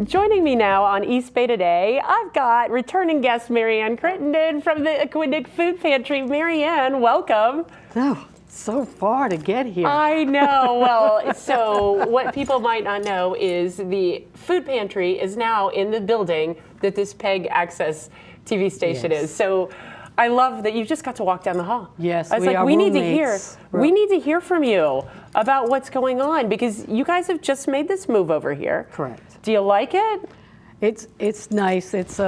Joining me now on East Bay Today, I've got returning guest Marianne Crittenden from the Aquidneck Food Pantry. Marianne, welcome. Oh, so far to get here. I know. Well, so what people might not know is the food pantry is now in the building that this PEG Access TV station is. So I love that you just got to walk down the hall. Yes, I was like, we need to hear from you about what's going on, because you guys have just made this move over here. Correct. Do you like it? It's nice. It's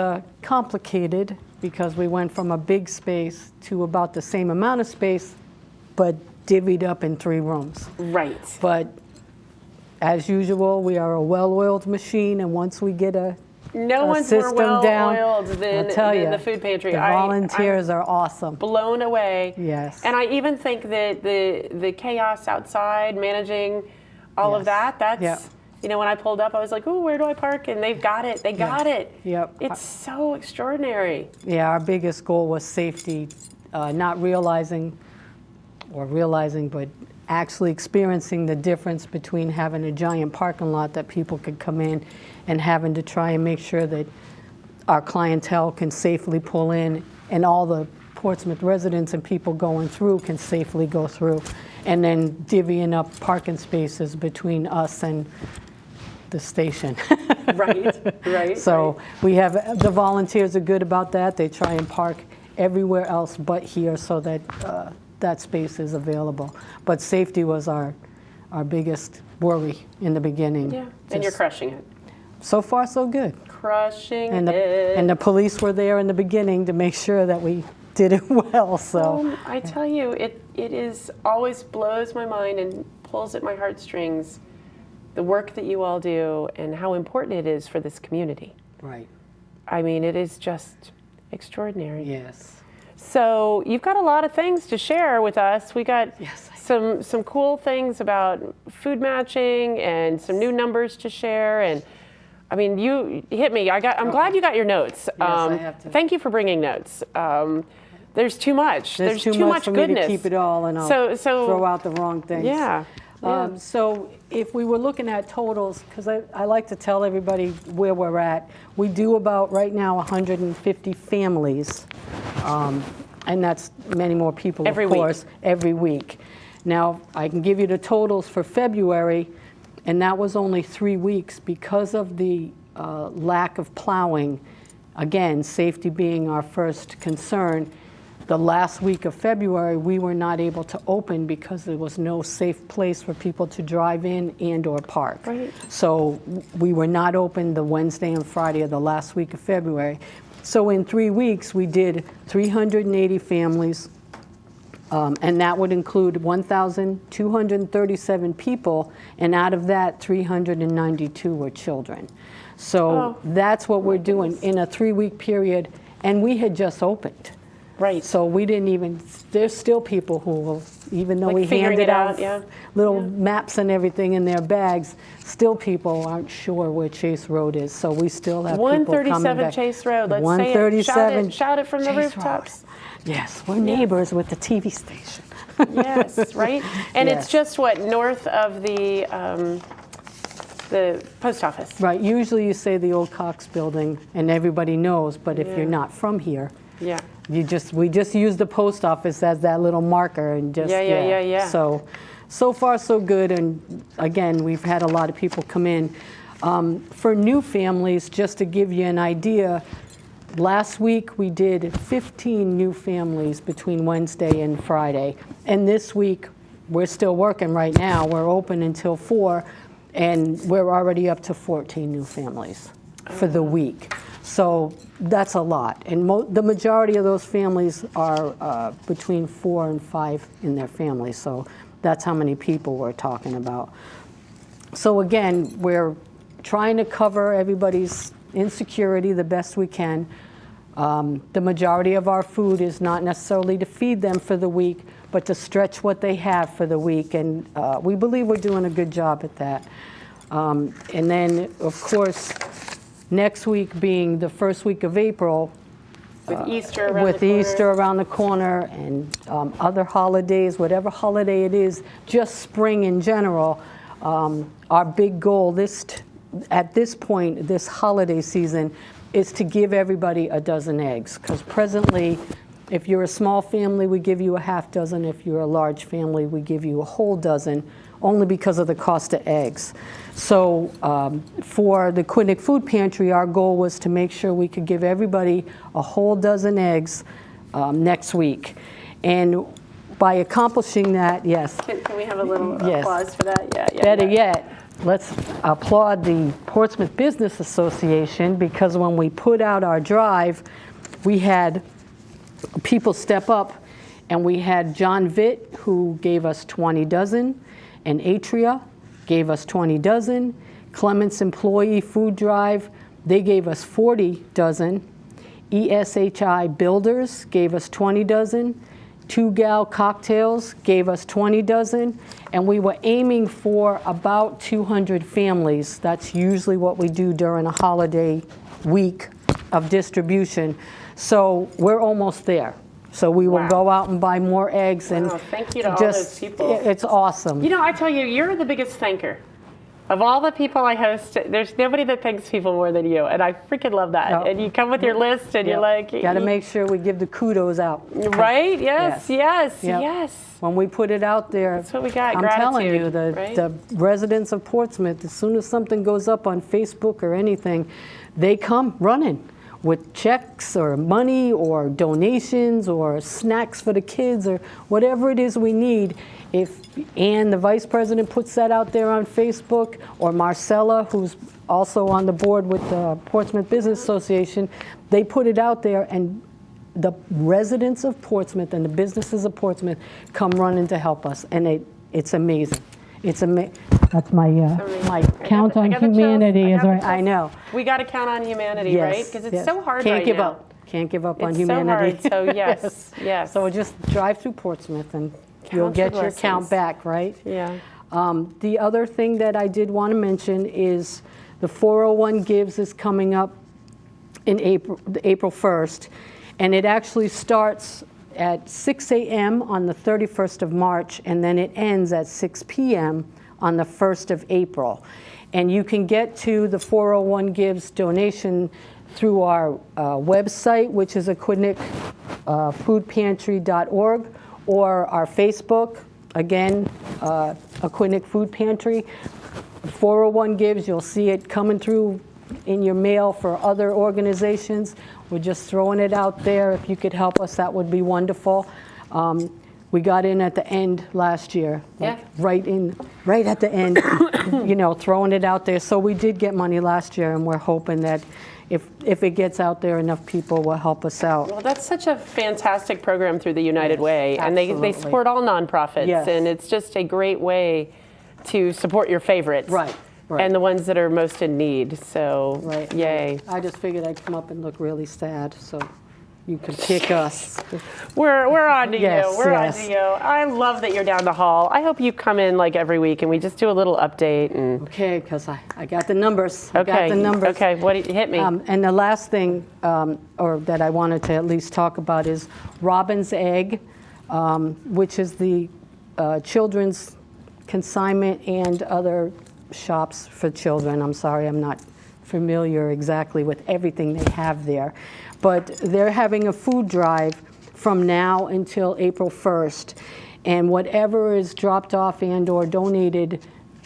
complicated because we went from a big space to about the same amount of space, but divvied up in 3 rooms. Right. But as usual, we are a well-oiled machine, and once we get a system more well-oiled than the food pantry. The volunteers are awesome. Blown away. Yes. And I even think that the chaos outside, managing all of that's, you know, when I pulled up, I was like, ooh, where do I park? And they've got it. They got it. Yep. It's so extraordinary. Yeah, our biggest goal was safety, not realizing, but actually experiencing the difference between having a giant parking lot that people could come in and having to try and make sure that our clientele can safely pull in and all the Portsmouth residents and people going through can safely go through, and then divvying up parking spaces between us and the station. Right. So we have, the volunteers are good about that. They try and park everywhere else but here so that that space is available. But safety was our biggest worry in the beginning. Yeah, and you're crushing it. So far, so good. Crushing it. And the police were there in the beginning to make sure that we did it well. So I tell you, it is always blows my mind and pulls at my heartstrings, the work that you all do and how important it is for this community. Right. I mean, it is just extraordinary. Yes. So you've got a lot of things to share with us. We got some cool things about food matching and some new numbers to share. And I mean, you hit me. I'm glad you got your notes. Yes, I have to. Thank you for bringing notes. There's too much. There's too much for goodness. Me to keep it all, and I'll throw out the wrong things. Yeah. So if we were looking at totals, because I like to tell everybody where we're at, we do about right now 150 families, and that's many more people, of course, every week. Now, I can give you the totals for February, and that was only 3 weeks because of the lack of plowing. Again, safety being our first concern. The last week of February, we were not able to open because there was no safe place for people to drive in and or park. Right. So we were not open the Wednesday and Friday of the last week of February. So in 3 weeks, we did 380 families, and that would include 1,237 people, and out of that, 392 were children. So that's what we're doing in a 3-week period, and we had just opened. Right. So we didn't even, there's still people who will, even though we handed out little maps and everything in their bags, still people aren't sure where Chase Road is. So we still have people coming back. 137 Chase Road. Let's 137 say it. Shout it from the rooftops. Yes, we're neighbors with the TV station. Yes, right? And it's just what, north of the post office? Right. Usually you say the old Cox building and everybody knows, but if you're not from here, we just use the post office as that little marker and just So far so good, and again we've had a lot of people come in. For new families, just to give you an idea, last week we did 15 new families between Wednesday and Friday, and this week we're still working right now. We're open until 4, and we're already up to 14 new families for the week. So that's a lot, and the majority of those families are between 4 and 5 in their families, so that's how many people we're talking about. So again, we're trying to cover everybody's insecurity the best we can. The majority of our food is not necessarily to feed them for the week, but to stretch what they have for the week, and we believe we're doing a good job at that. And then, of course, next week being the first week of April, with Easter around the corner and other holidays, whatever holiday it is, just spring in general, our big goal this at this point, this holiday season, is to give everybody a dozen eggs. Because presently, if you're a small family, we give you a half dozen. If you're a large family, we give you a whole dozen, only because of the cost of eggs. So for the Aquidneck Food Pantry, our goal was to make sure we could give everybody a whole dozen eggs next week. And by accomplishing that, yes. Can we have a little applause for that? Yeah. Better yet, let's applaud the Portsmouth Business Association, because when we put out our drive, we had people step up, and we had John Vitt, who gave us 20 dozen, and Atria gave us 20 dozen. Clements Employee Food Drive, they gave us 40 dozen. ESHI Builders gave us 20 dozen. Two Gal Cocktails gave us 20 dozen. And we were aiming for about 200 families. That's usually what we do during a holiday week of distribution. So we're almost there. So we will go out and buy more eggs. And thank you to all those people. It's awesome. You know, I tell you, you're the biggest thanker. Of all the people I host, there's nobody that thanks people more than you, and I freaking love that. Yep. And you come with your list, and you're like... Got to make sure we give the kudos out. Right? Yes. When we put it out there, that's what we got, I'm gratitude, telling you, the residents of Portsmouth, as soon as something goes up on Facebook or anything, they come running with checks or money or donations or snacks for the kids or whatever it is we need. If Ann, the vice president, puts that out there on Facebook, or Marcella, who's also on the board with the Portsmouth Business Association, they put it out there, and the residents of Portsmouth and the businesses of Portsmouth come running to help us, and it's amazing. It's amazing. That's my count on humanity. I know. We got to count on humanity, right? Because it's so hard right now. Can't give up. Can't give up on humanity. It's so hard. So yes. So just drive through Portsmouth and you'll get your count back, right? Yeah. The other thing that I did want to mention is the 401 Gives is coming up in April 1st, and it actually starts at 6 a.m. on the 31st of March, and then it ends at 6 p.m. on the 1st of April. And you can get to the 401 Gives donation through our website, which is aquidneckfoodpantry.org, or our Facebook, again, Aquidneck Food Pantry. 401 Gives, you'll see it coming through in your mail for other organizations. We're just throwing it out there. If you could help us, that would be wonderful. We got in at the end last year, right at the end, throwing it out there. So we did get money last year, and we're hoping that if it gets out there, enough people will help us out. Well, that's such a fantastic program through the United Way, and they support all nonprofits, and it's just a great way to support your favorites. Right. And the ones that are most in need. So, yay. I just figured I'd come up and look really sad, so you could pick us. We're on to you. We're on to you. I love that you're down the hall. I hope you come in like every week and we just do a little update. Okay, because I got the numbers. Okay, hit me. And the last thing, or that I wanted to at least talk about, is Robin's Egg, which is the children's consignment and other shops for children. I'm sorry, I'm not familiar exactly with everything they have there, but they're having a food drive from now until April 1st, and whatever is dropped off and or donated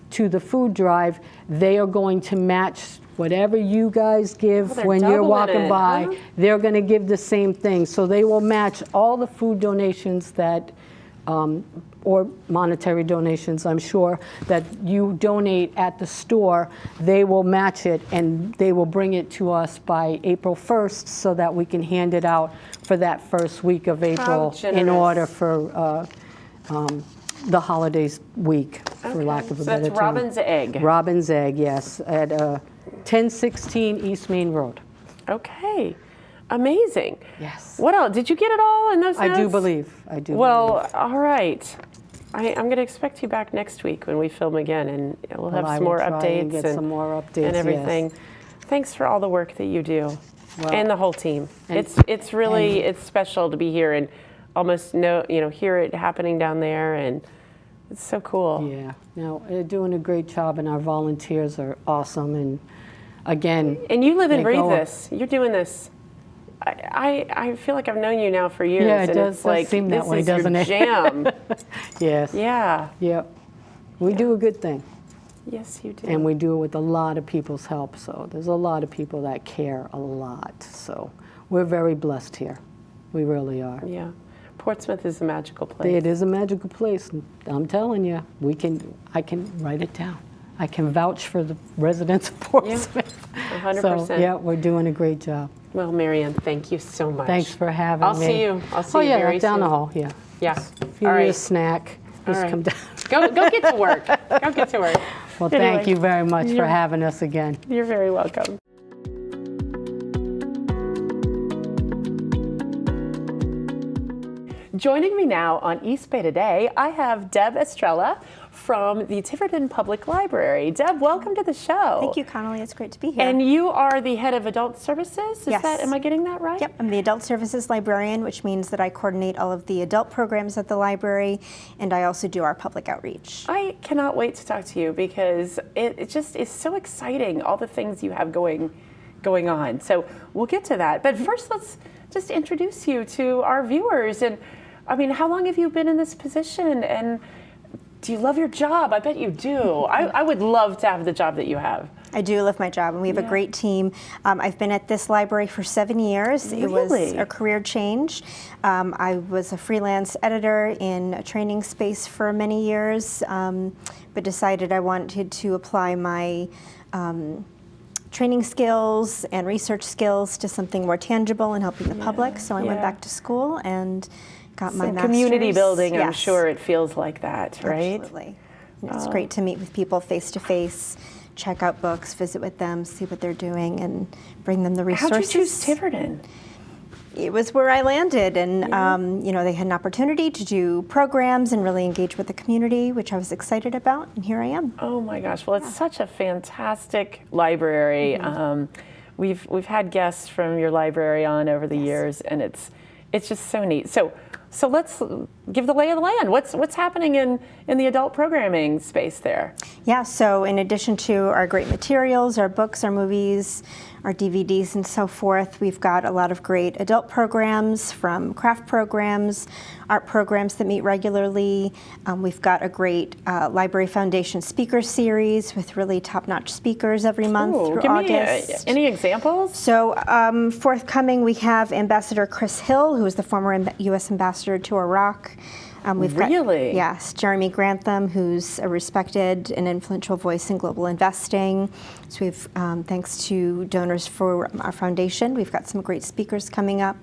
to the food drive, they are going to match whatever you guys give when you're walking by. They're going to give the same thing, so they will match all the food donations that or monetary donations, I'm sure, that you donate at the store. They will match it, and they will bring it to us by April 1st so that we can hand it out for that first week of April in order for the holidays week, for lack of a better term. That's Robin's Egg. Robin's Egg, yes, at 1016 East Main Road. Okay. Amazing. Yes. What else? Did you get it all in those notes? I do believe. Well, all right. I'm going to expect you back next week when we film again, and we'll have some more updates and everything. Yes. Thanks for all the work that you do, and the whole team. It's really special to be here and almost hear it happening down there, and It's so cool. Yeah. No, they're doing a great job, and our volunteers are awesome. And again, and you live and breathe this. You're doing this. I feel like I've known you now for years. Yeah, it and does, it's like, seem that this way, is doesn't your it? jam. Yes. Yeah. Yep. We do a good thing. Yes, you do. And we do it with a lot of people's help. So there's a lot of people that care a lot. So we're very blessed here. We really are. Yeah. Portsmouth is a magical place. It is a magical place. I'm telling you, I can write it down. I can vouch for the residents of Portsmouth. Yeah, 100%. So, yeah, we're doing a great job. Well, Marianne, thank you so much. Thanks for having me. I'll see you very down soon. the hall, yeah. Yeah. If you All need a right. snack, just right. come down. Go get to work. Go get to work. Well, Anyway, thank you very much for having us again. You're very welcome. Joining me now on East Bay Today, I have Deb Estrella from the Tiverton Public Library. Deb, welcome to the show. Thank you, Connolly. It's great to be here. And you are the head of adult services? Yes. Am I getting that right? Yep, I'm the adult services librarian, which means that I coordinate all of the adult programs at the library, and I also do our public outreach. I cannot wait to talk to you because it just is so exciting, all the things you have going on. So we'll get to that. But first, let's just introduce you to our viewers. And I mean, how long have you been in this position? And do you love your job? I bet you do. I would love to have the job that you have. I do love my job, and we have a great team. I've been at this library for 7 years. Really? It was a career change. I was a freelance editor in a training space for many years, but decided I wanted to apply my training skills and research skills to something more tangible and helping the public. So I went back to school and got my master's. Community building, I'm Yes. sure it feels like that, right? Absolutely. And it's great to meet with people face to face, check out books, visit with them, see what they're doing, and bring them the resources. How'd you choose Tiverton? It was where I landed, and they had an opportunity to do programs and really engage with the community, which I was excited about, and here I am. Oh my gosh! Well, it's such a fantastic library. We've had guests from your library on over the years, and it's just so neat. So let's give the lay of the land. What's happening in the adult programming space there? Yeah, so in addition to our great materials, our books, our movies, our DVDs and so forth, we've got a lot of great adult programs, from craft programs, art programs that meet regularly. We've got a great Library Foundation speaker series with really top-notch speakers every month through Give August. Me any examples? So forthcoming, we have Ambassador Chris Hill, who is the former U.S. Ambassador to Iraq. We've got, yes, Jeremy Grantham, who's a respected and influential voice in global investing. So we've, thanks to donors for our foundation, we've got some great speakers coming up.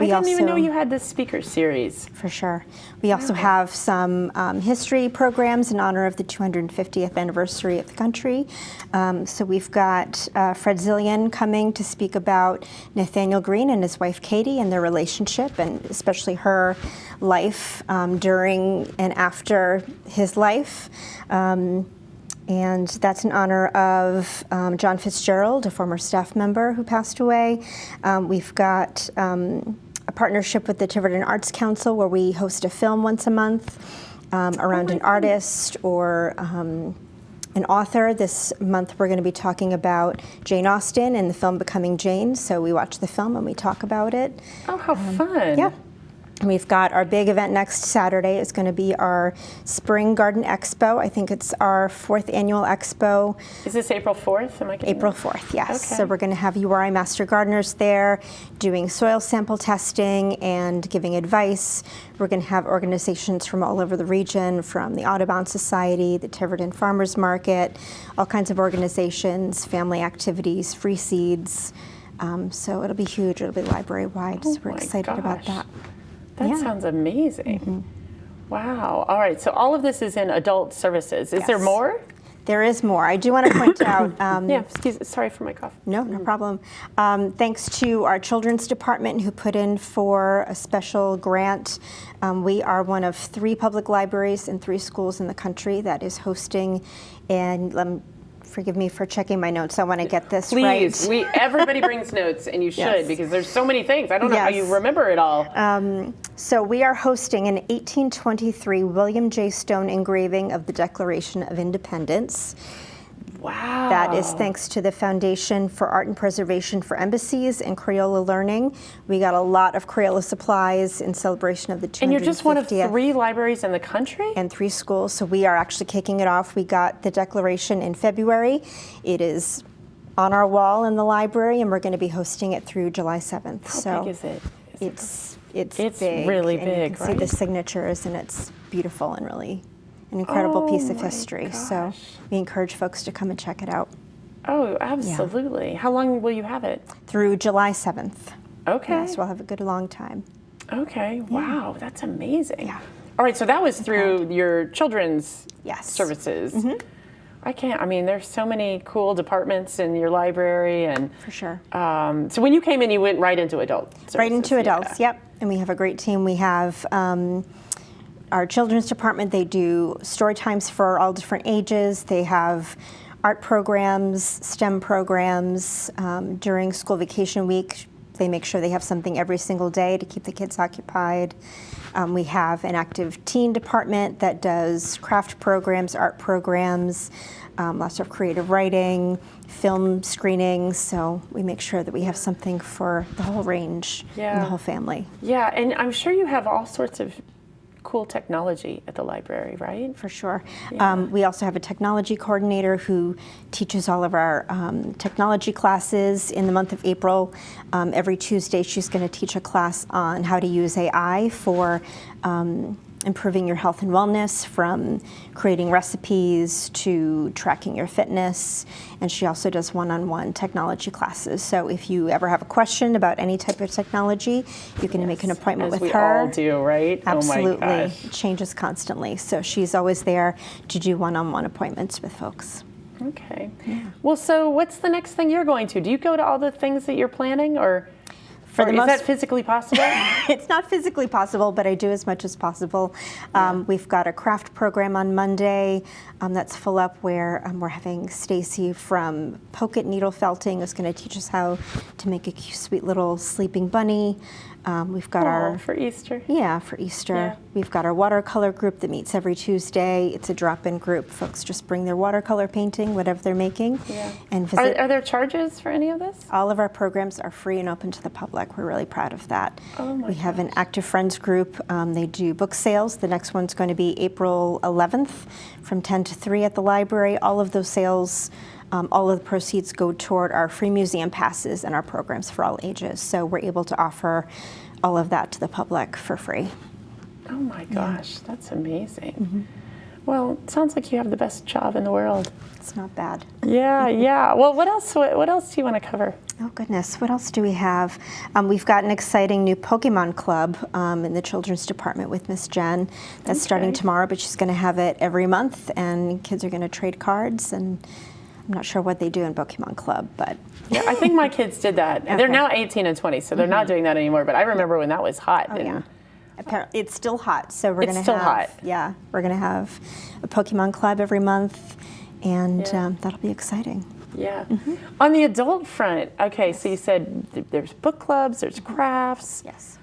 I didn't even know you had this speaker series. For sure. We also have some history programs in honor of the 250th anniversary of the country. So we've got Fred Zillian coming to speak about Nathaniel Greene and his wife Katie and their relationship, and especially her life during and after his life. And that's in honor of John Fitzgerald, a former staff member who passed away. We've got a partnership with the Tiverton Arts Council where we host a film once a month around an artist or an author. This month we're going to be talking about Jane Austen and the film Becoming Jane. So we watch the film and we talk about it. Oh, how fun. Yeah. And we've got our big event next Saturday. It's going to be our Spring Garden Expo. I think it's our 4th annual expo. Is this April 4th? Am I getting April 4th, yes. Okay. So we're going to have URI Master Gardeners there doing soil sample testing and giving advice. We're going to have organizations from all over the region, from the Audubon Society, the Tiverton Farmers Market, all kinds of organizations, family activities, free seeds. So it'll be huge. It'll be library-wide. So we're excited about that. That sounds amazing. Wow. All right. So all of this is in adult services. Is there more? There is more. I do want to point out. Sorry for my cough. No problem. Thanks to our children's department who put in for a special grant. We are one of 3 public libraries and 3 schools in the country that is hosting forgive me for checking my notes. I want to get this right. Please, everybody brings notes, and you should, because there's so many things. I don't know how you remember it all. So we are hosting an 1823 William J. Stone engraving of the Declaration of Independence. Wow. That is thanks to the Foundation for Art and Preservation for Embassies and Crayola Learning. We got a lot of Crayola supplies in celebration of the 250th. And you're just one of 3 libraries in the country? And 3 schools, so we are actually kicking it off. We got the Declaration in February. It is on our wall in the library, and we're going to be hosting it through July 7th. How big is it? It's big. Really and big, you can see the signatures, and it's beautiful and really an incredible piece of history. Gosh. So we encourage folks to come and check it out. Oh, absolutely. How long will you have it? Through July 7th. Okay. Yes, we'll have a good long time. Okay. Wow, that's amazing. Yeah. All right, so that was through your children's services. There's so many cool departments in your library, and for sure. So when you came in, you went right into adult services. Right into adults, yep. And we have a great team. We have our children's department. They do story times for all different ages. They have art programs, STEM programs. During school vacation week, they make sure they have something every single day to keep the kids occupied. We have an active teen department that does craft programs, art programs, lots of creative writing, film screenings. So we make sure that we have something for the whole range and the whole family. Yeah, and I'm sure you have all sorts of cool technology at the library, right? For sure. We also have a technology coordinator who teaches all of our technology classes. In the month of April, every Tuesday she's going to teach a class on how to use AI for improving your health and wellness, from creating recipes to tracking your fitness. And she also does one-on-one technology classes. So if you ever have a question about any type of technology, you can make an appointment with her. As we all do, right? Absolutely. Oh my gosh. It changes constantly. So she's always there to do one-on-one appointments with folks. Okay. Yeah. Well, so what's the next thing you're going to? Do you go to all the things that you're planning, or is that physically possible? It's not physically possible, but I do as much as possible. We've got a craft program on Monday that's full up, where we're having Stacy from Pocket Needle Felting is going to teach us how to make a sweet little sleeping bunny. We've got for Easter. Yeah, for Easter. Yeah. We've got our watercolor group that meets every Tuesday. It's a drop-in group. Folks just bring their watercolor painting, whatever they're making, and visit. Are there charges for any of this? All of our programs are free and open to the public. We're really proud of that. We have an active friends group. They do book sales. The next one's going to be April 11th from 10 to 3 at the library. All of those sales, all of the proceeds go toward our free museum passes and our programs for all ages. So we're able to offer all of that to the public for free. Oh my gosh, that's amazing. Well, it sounds like you have the best job in the world. It's not bad. Yeah. Well, what else do you want to cover? Oh goodness, what else do we have? We've got an exciting new Pokemon club in the children's department with Miss Jen. That's starting tomorrow, but she's going to have it every month, and kids are going to trade cards, and I'm not sure what they do in Pokemon Club, but yeah, I think my kids did that. Okay. They're now 18 and 20, so they're not doing that anymore. But I remember when that was hot. Apparently, it's still hot, so we're going to have. It's still hot. Yeah, we're going to have a Pokemon Club every month, and that'll be exciting. Yeah. On the adult front, okay, so you said there's book clubs, there's crafts. Yes.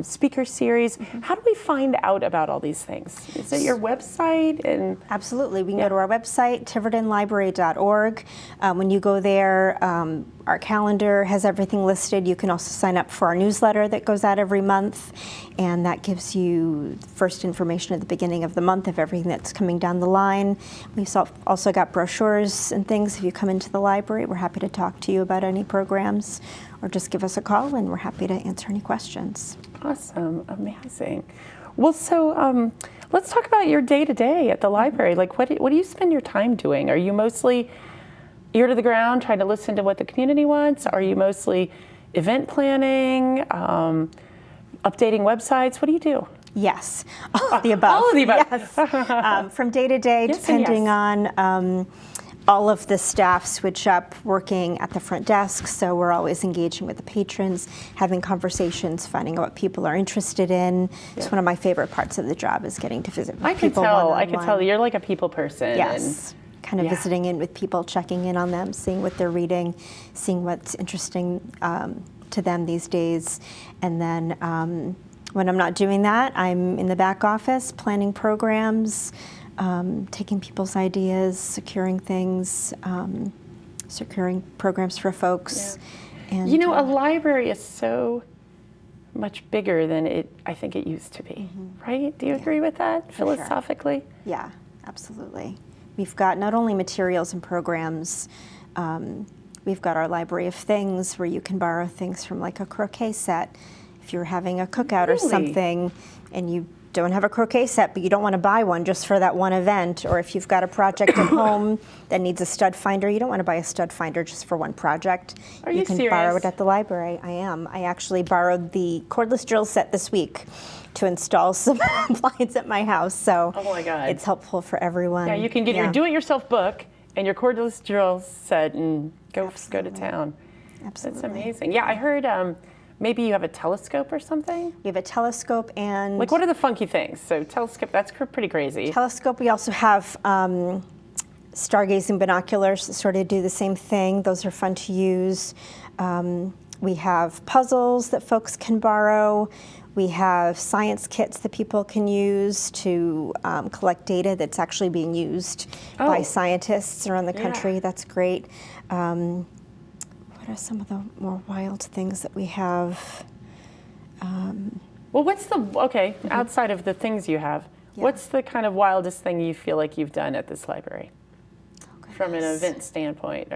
Speaker series. How do we find out about all these things? Is it your website? And absolutely. We can go to our website, tivertonlibrary.org. When you go there, our calendar has everything listed. You can also sign up for our newsletter that goes out every month, and that gives you first information at the beginning of the month of everything that's coming down the line. We've also got brochures and things. If you come into the library, we're happy to talk to you about any programs, or just give us a call, and we're happy to answer any questions. Awesome. Amazing. Well, so let's talk about your day-to-day at the library. Like, what do you spend your time doing? Are you mostly ear to the ground, trying to listen to what the community wants? Are you mostly event planning, updating websites? What do you do? Yes, all of the above. All of the above. Yes. From day to day, depending on all of the staff switch up working at the front desk, so we're always engaging with the patrons, having conversations, finding out what people are interested in. It's one of my favorite parts of the job, is getting to visit with people one-on-one. I can tell you're like a people person. Yes. kind of visiting in with people, checking in on them, seeing what they're reading, seeing what's interesting to them these days. And then when I'm not doing that, I'm in the back office planning programs, taking people's ideas, securing things, securing programs for folks. Yeah. And, a library is so much bigger than I think it used to be, right? Do you agree with that philosophically? Sure. Yeah, absolutely. We've got not only materials and programs, we've got our library of things where you can borrow things from like a croquet set. If you're having a cookout or something and you don't have a croquet set, but you don't want to buy one just for that one event, or if you've got a project at home that needs a stud finder, you don't want to buy a stud finder just for one project. Are you can serious? Borrow it at the library. I am. I actually borrowed the cordless drill set this week to install some blinds at my house, so oh my God. It's helpful for everyone. Yeah, you can get your do-it-yourself book and your cordless drill set and go to town. Absolutely. That's amazing. Yeah, I heard maybe you have a telescope or something? We have a telescope and... Like, what are the funky things? So telescope, that's pretty crazy. Telescope, we also have stargazing binoculars that sort of do the same thing. Those are fun to use. We have puzzles that folks can borrow. We have science kits that people can use to collect data that's actually being used by scientists around the country. That's great. What are some of the more wild things that we have? Well, what's outside of the things you have, what's the kind of wildest thing you feel like you've done at this library? From an event standpoint,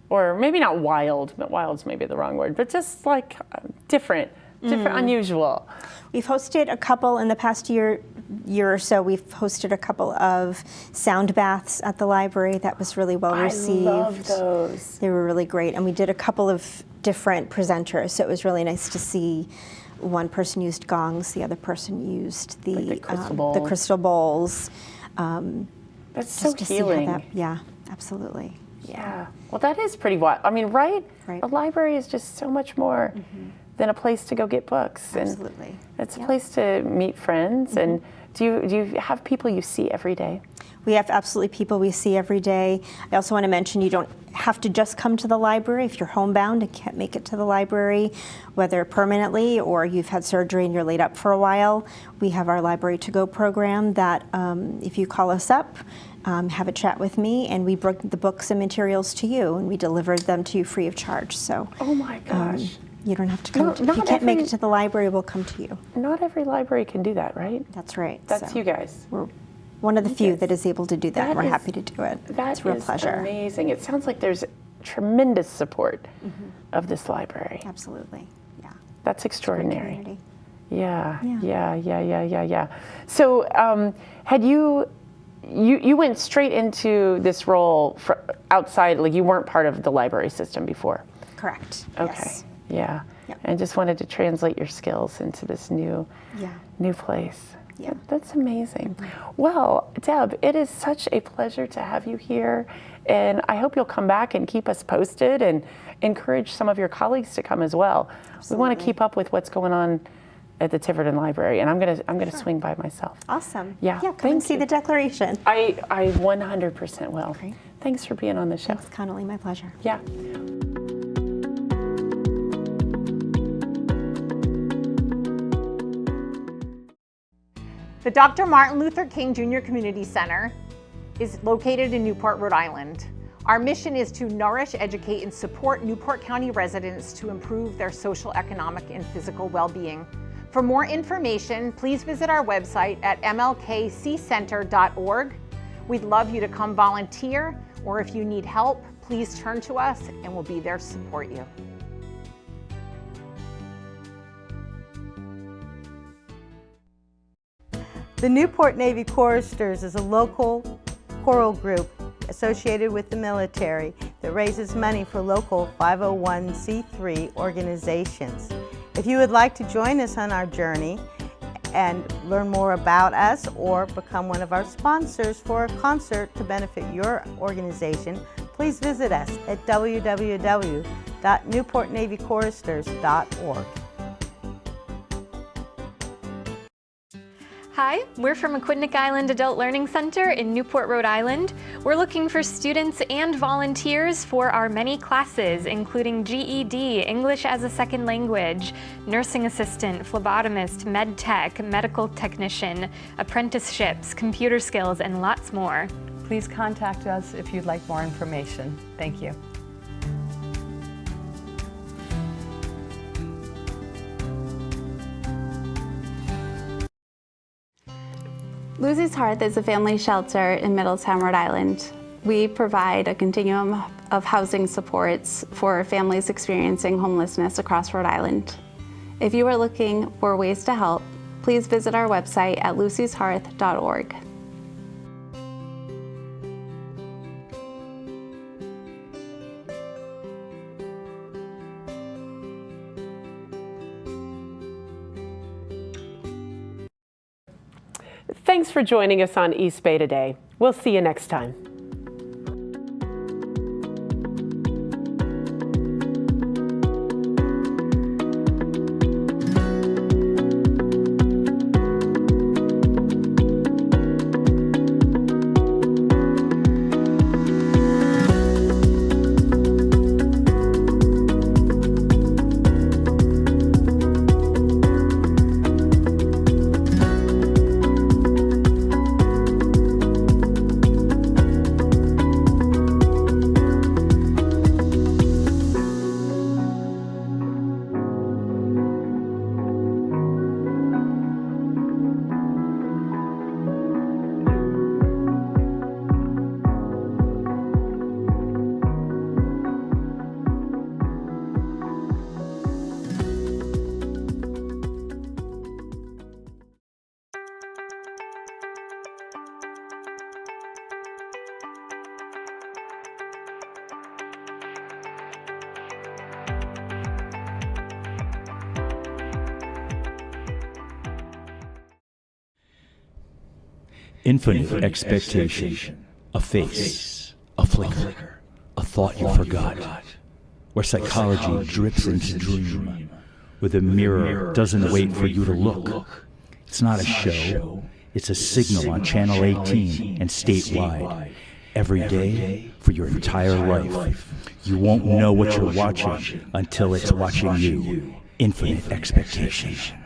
or maybe not wild, but wild's maybe the wrong word, but just like different, unusual. We've hosted a couple in the past year or so. We've hosted a couple of sound baths at the library. That was really well received. I love those. They were really great, and we did a couple of different presenters, so it was really nice to see. One person used gongs, the other person used the crystal bowls. That's so healing. Yeah, absolutely. Yeah. Well, that is pretty wild. I mean, right? A library is just so much more than a place to go get books. Absolutely. And it's a place to meet friends. And do you have people you see every day? We have absolutely people we see every day. I also want to mention you don't have to just come to the library. If you're homebound and can't make it to the library, whether permanently or you've had surgery and you're laid up for a while, we have our Library to Go program that if you call us up, have a chat with me, and we bring the books and materials to you, and we deliver them to you free of charge. So, oh my gosh. You don't have to come. If you can't make it to the library, we'll come to you. Not every library can do that, right? That's right. That's you guys. We're one of the few that is able to do that. We're happy to do it. It's a real pleasure. Amazing. It sounds like there's tremendous support of this library. Absolutely. Yeah. That's extraordinary. Yeah. So, had you went straight into this role outside, like you weren't part of the library system before? Correct. Okay. Yes. Yeah. Yep. And just wanted to translate your skills into this new place. Yeah. That's amazing. Well, Deb, it is such a pleasure to have you here, and I hope you'll come back and keep us posted and encourage some of your colleagues to come as well. Absolutely. We want to keep up with what's going on at the Tiverton Library, and I'm gonna swing by myself. Awesome. Yeah. Come and see the declaration. I 100% will. Great. Thanks for being on the show. Thanks, Connolly. My pleasure. Yeah. The Dr. Martin Luther King Jr. Community Center is located in Newport, Rhode Island. Our mission is to nourish, educate, and support Newport County residents to improve their social, economic, and physical well-being. For more information, please visit our website at mlkccenter.org. We'd love you to come volunteer, or if you need help, please turn to us and we'll be there to support you. The Newport Navy Choristers is a local choral group associated with the military that raises money for local 501c3 organizations. If you would like to join us on our journey and learn more about us or become one of our sponsors for a concert to benefit your organization, please visit us at www.newportnavychoristers.org. Hi, we're from Aquidneck Island Adult Learning Center in Newport, Rhode Island. We're looking for students and volunteers for our many classes, including GED, English as a Second Language, nursing assistant, phlebotomist, med tech, medical technician, apprenticeships, computer skills, and lots more. Please contact us if you'd like more information. Thank you. Lucy's Hearth is a family shelter in Middletown, Rhode Island. We provide a continuum of housing supports for families experiencing homelessness across Rhode Island. If you are looking for ways to help, please visit our website at lucyshearth.org. Thanks for joining us on East Bay Today. We'll see you next time. Infinite expectation, a face, a flicker, a thought you forgot, where psychology drips into dream, where the mirror doesn't wait for you to look. It's not a show, it's a signal on Channel 18 and statewide, every day for your entire life. You won't know what you're watching until it's watching you. Infinite expectation.